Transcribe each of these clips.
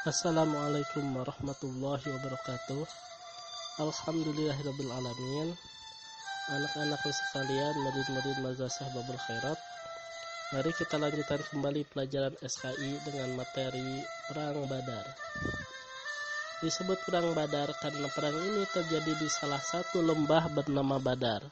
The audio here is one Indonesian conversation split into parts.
Assalamualaikum warahmatullahi wabarakatuh. Alhamdulillahirabbil alamin. Anak-anakku sekalian, murid-murid Madrasah Babul Khairat, mari kita lanjutkan kembali pelajaran SKI dengan materi Perang Badar. Disebut Perang Badar karena perang ini terjadi di salah satu lembah bernama Badar.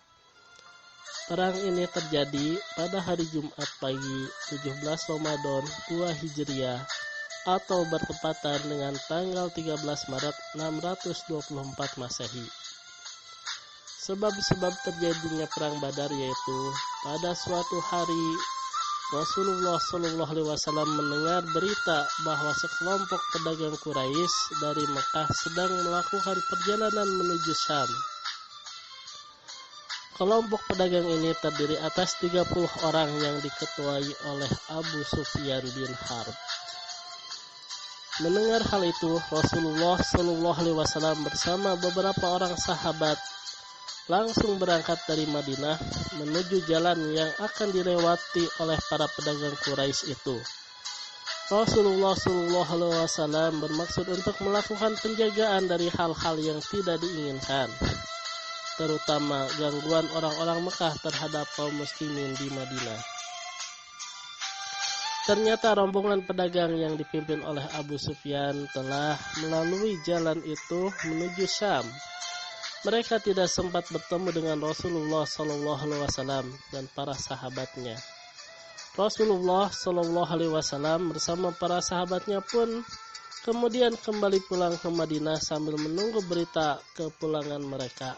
Perang ini terjadi pada hari Jumat pagi 17 Ramadan 2 Hijriah atau bertepatan dengan tanggal 13 Maret 624 Masehi. Sebab-sebab terjadinya perang Badar yaitu pada suatu hari Rasulullah SAW mendengar berita bahwa sekelompok pedagang Quraisy dari Mekah sedang melakukan perjalanan menuju Syam. Kelompok pedagang ini terdiri atas 30 orang yang diketuai oleh Abu Sufyan bin Harb. Mendengar hal itu, Rasulullah SAW bersama beberapa orang sahabat langsung berangkat dari Madinah menuju jalan yang akan dilewati oleh para pedagang Quraisy itu. Rasulullah SAW bermaksud untuk melakukan penjagaan dari hal-hal yang tidak diinginkan, terutama gangguan orang-orang Mekah terhadap kaum muslimin di Madinah. Ternyata rombongan pedagang yang dipimpin oleh Abu Sufyan telah melalui jalan itu menuju Syam. Mereka tidak sempat bertemu dengan Rasulullah SAW dan para sahabatnya. Rasulullah SAW bersama para sahabatnya pun kemudian kembali pulang ke Madinah sambil menunggu berita kepulangan mereka.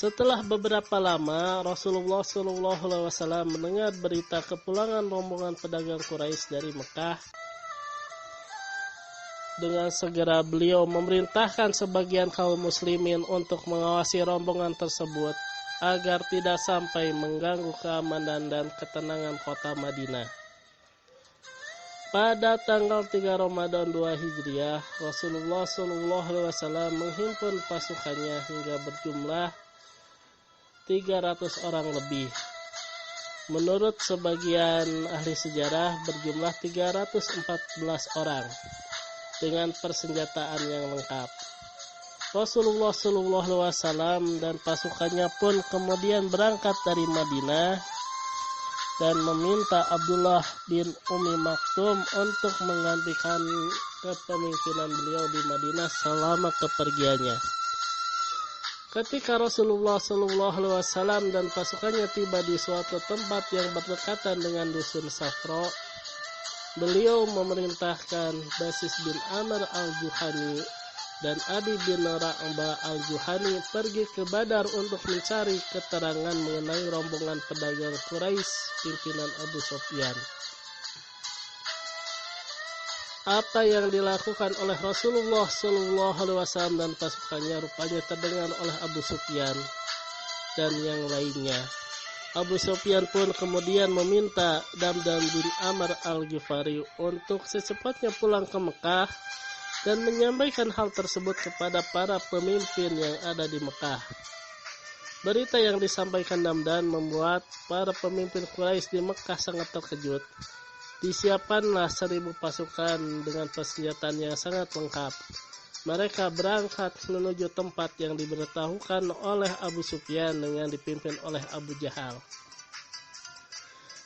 Setelah beberapa lama, Rasulullah SAW mendengar berita kepulangan rombongan pedagang Quraisy dari Mekah. Dengan segera beliau memerintahkan sebagian kaum muslimin untuk mengawasi rombongan tersebut agar tidak sampai mengganggu keamanan dan ketenangan kota Madinah. Pada tanggal 3 Ramadan 2 Hijriah, Rasulullah SAW menghimpun pasukannya hingga berjumlah 300 orang lebih. Menurut sebagian ahli sejarah berjumlah 314 orang dengan persenjataan yang lengkap. Rasulullah SAW dan pasukannya pun kemudian berangkat dari Madinah dan meminta Abdullah bin Ummi Maktum untuk menggantikan kepemimpinan beliau di Madinah selama kepergiannya. Ketika Rasulullah SAW dan pasukannya tiba di suatu tempat yang berdekatan dengan dusun Safro, beliau memerintahkan Basis bin Amr al-Juhani dan Adi bin Ra'ba al-Juhani pergi ke Badar untuk mencari keterangan mengenai rombongan pedagang Quraisy pimpinan Abu Sufyan. Apa yang dilakukan oleh Rasulullah SAW dan pasukannya rupanya terdengar oleh Abu Sufyan dan yang lainnya. Abu Sufyan pun kemudian meminta Damdam bin Amr al-Ghifari untuk secepatnya pulang ke Mekah dan menyampaikan hal tersebut kepada para pemimpin yang ada di Mekah. Berita yang disampaikan Damdam membuat para pemimpin Quraisy di Mekah sangat terkejut. Disiapkanlah 1000 pasukan dengan persenjataan yang sangat lengkap. Mereka berangkat menuju tempat yang diberitahukan oleh Abu Sufyan dengan dipimpin oleh Abu Jahal.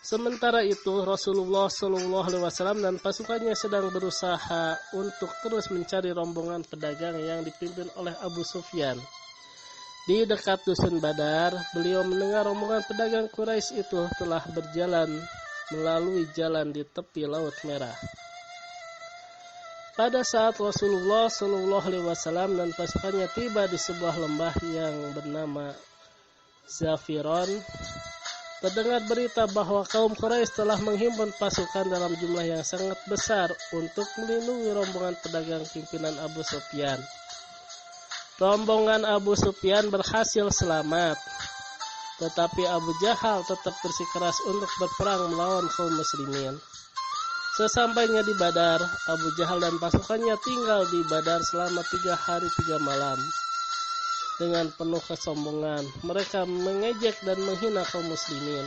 Sementara itu Rasulullah SAW dan pasukannya sedang berusaha untuk terus mencari rombongan pedagang yang dipimpin oleh Abu Sufyan. Di dekat dusun Badar, beliau mendengar rombongan pedagang Quraisy itu telah berjalan melalui jalan di tepi Laut Merah. Pada saat Rasulullah SAW dan pasukannya tiba di sebuah lembah yang bernama Zafiron, terdengar berita bahwa kaum Quraisy telah menghimpun pasukan dalam jumlah yang sangat besar untuk melindungi rombongan pedagang pimpinan Abu Sufyan. Rombongan Abu Sufyan berhasil selamat, tetapi Abu Jahal tetap bersikeras untuk berperang melawan kaum muslimin. Sesampainya di Badar, Abu Jahal dan pasukannya tinggal di Badar selama 3 hari 3 malam. Dengan penuh kesombongan, mereka mengejek dan menghina kaum muslimin.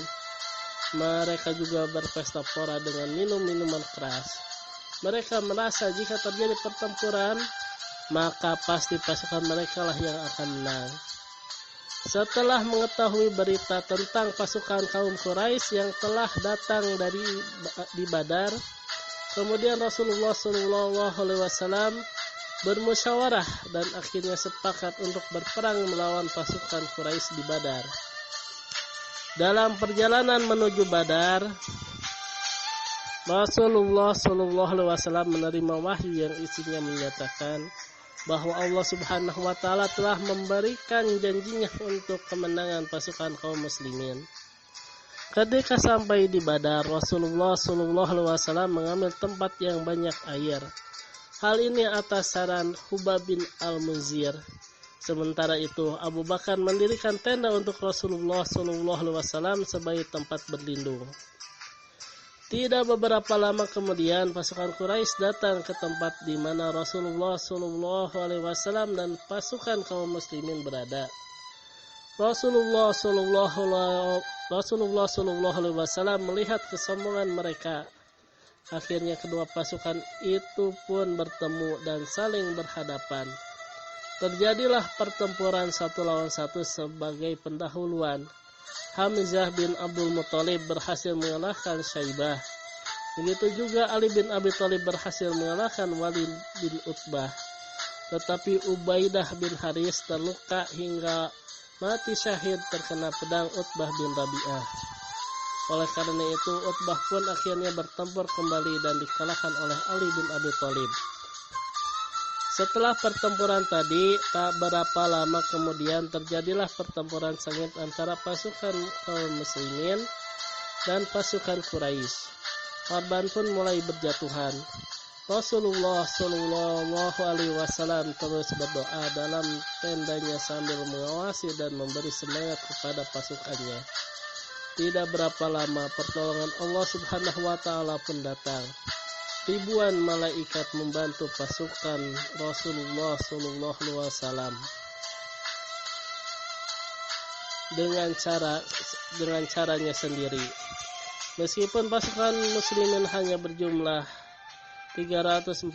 Mereka juga berpesta pora dengan minum minuman keras. Mereka merasa jika terjadi pertempuran, maka pasti pasukan mereka lah yang akan menang. Setelah mengetahui berita tentang pasukan kaum Quraisy yang telah datang di Badar, kemudian Rasulullah SAW bermusyawarah dan akhirnya sepakat untuk berperang melawan pasukan Quraisy di Badar. Dalam perjalanan menuju Badar, Rasulullah SAW menerima wahyu yang isinya menyatakan bahwa Allah Subhanahu wa Ta'ala telah memberikan janjinya untuk kemenangan pasukan kaum muslimin. Ketika sampai di Badar, Rasulullah SAW mengambil tempat yang banyak air. Hal ini atas saran Hubab bin Al-Munzir. Sementara itu, Abu Bakar mendirikan tenda untuk Rasulullah SAW sebagai tempat berlindung. Tidak beberapa lama kemudian pasukan Quraisy datang ke tempat di mana Rasulullah SAW dan pasukan kaum muslimin berada. Rasulullah SAW melihat kesombongan mereka. Akhirnya kedua pasukan itu pun bertemu dan saling berhadapan. Terjadilah pertempuran satu lawan satu sebagai pendahuluan. Hamzah bin Abdul Muthalib berhasil mengalahkan Syaibah. Begitu juga Ali bin Abi Thalib berhasil mengalahkan Walid bin Utbah. Tetapi Ubaidah bin Haris terluka hingga mati syahid terkena pedang Utbah bin Rabi'ah. Oleh karena itu Utbah pun akhirnya bertempur kembali dan dikalahkan oleh Ali bin Abi Thalib. Setelah pertempuran tadi, tak berapa lama kemudian terjadilah pertempuran sengit antara pasukan kaum muslimin dan pasukan Quraisy. Korban pun mulai berjatuhan. Rasulullah SAW terus berdoa dalam tendanya sambil mengawasi dan memberi semangat kepada pasukannya. Tidak berapa lama pertolongan Allah Subhanahu wa Ta'ala pun datang. Ribuan malaikat membantu pasukan Rasulullah SAW dengan caranya sendiri. Meskipun pasukan muslimin hanya berjumlah 314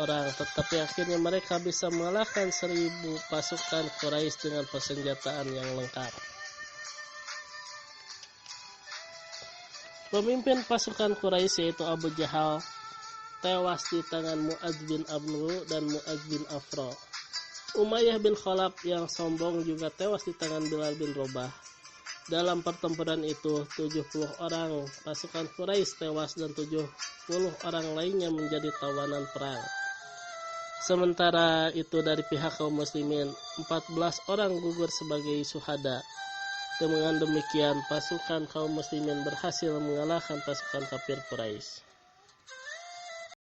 orang, tetapi akhirnya mereka bisa mengalahkan 1000 pasukan Quraisy dengan persenjataan yang lengkap. Pemimpin pasukan Quraisy yaitu Abu Jahal tewas di tangan Mu'adz bin Amru dan Mu'adz bin Afra. Umayyah bin Khalaf yang sombong juga tewas di tangan Bilal bin Rabah. Dalam pertempuran itu 70 orang pasukan Quraisy tewas dan 70 orang lainnya menjadi tawanan perang. Sementara itu dari pihak kaum muslimin 14 orang gugur sebagai syuhada. Dengan demikian pasukan kaum muslimin berhasil mengalahkan pasukan kafir Quraisy.